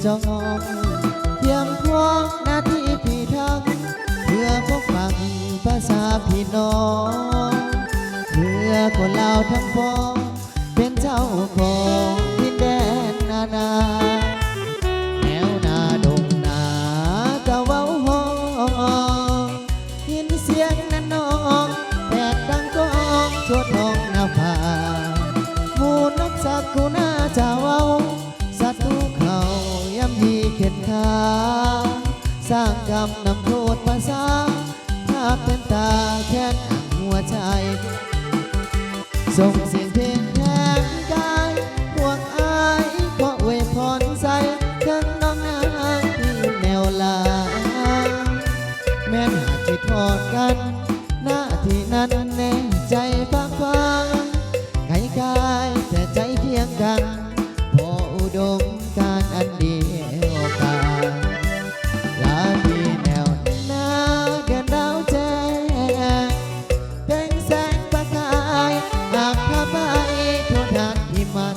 จองเพียงพวกหน้าที่พี่ทั้งเพื่อพบฟังภาษาพี่น้องเพื่อคนลาวทั้งพ้องเป็นเจ้าของดินแดนนานาแนวนาดงนาเจ้าเว้าห้องยินเสียงนั้นน้องแตกดังก้องทั่วท้องนาผาหมู่นกสักกูน่าจะเว้าศัตรูเขาย่ำยีเข็นขาสร้างกรรมนำโทษภาษาภาพเป็นตาแค้นอังหัวใจส่งเสียงเพลงแทนกายพวกอายขออวยพรใส่ทั้งน้องนางที่แนวลาแม้นหากคิดทอดกันหน้าที่นั้นแน่ใจฟังไกลกายแต่ใจเคียงกันพออุดมการอันเดียวกันลาที่แนวหน้าเดือนดาวแจ้งแดงแสงประกายหากพาไปทั่วทางที่มัน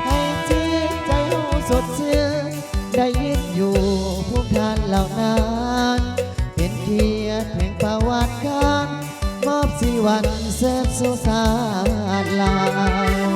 ให้จิตใจหูสดชื่นได้ยินอยู่ภูมิทานเหล่านั้นเป็นเกียรติแห่งประวัติการมอบสีวันเสริมสุสานลาว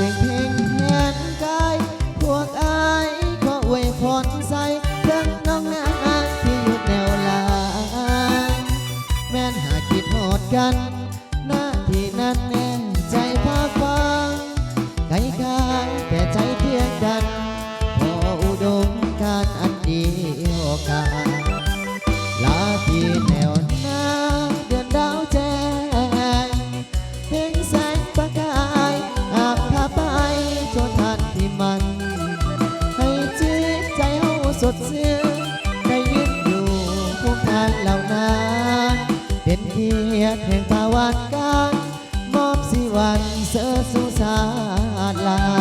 เสียงเพลงแทนกายพวกอายขออวยพรใส่ทั้งน้องนางที่อยู่แนวลางแม้นหากคิดหอดกันหน้าที่นั้นแน่ใจภาคฟังไกลกายแต่ใจเคียงกันพออุดมการอันเดียวกันลาที่แนวหน้าเดือนดาวแจ้งเพลงแสงประกายไปจนทันที่มันให้จิตใจเฮาสดชื่นได้ยินอยู่ภูมิทานเหล่านั้นเป็นเกียรติแห่งภาวะการมอบสีวันเสริมสุสานลา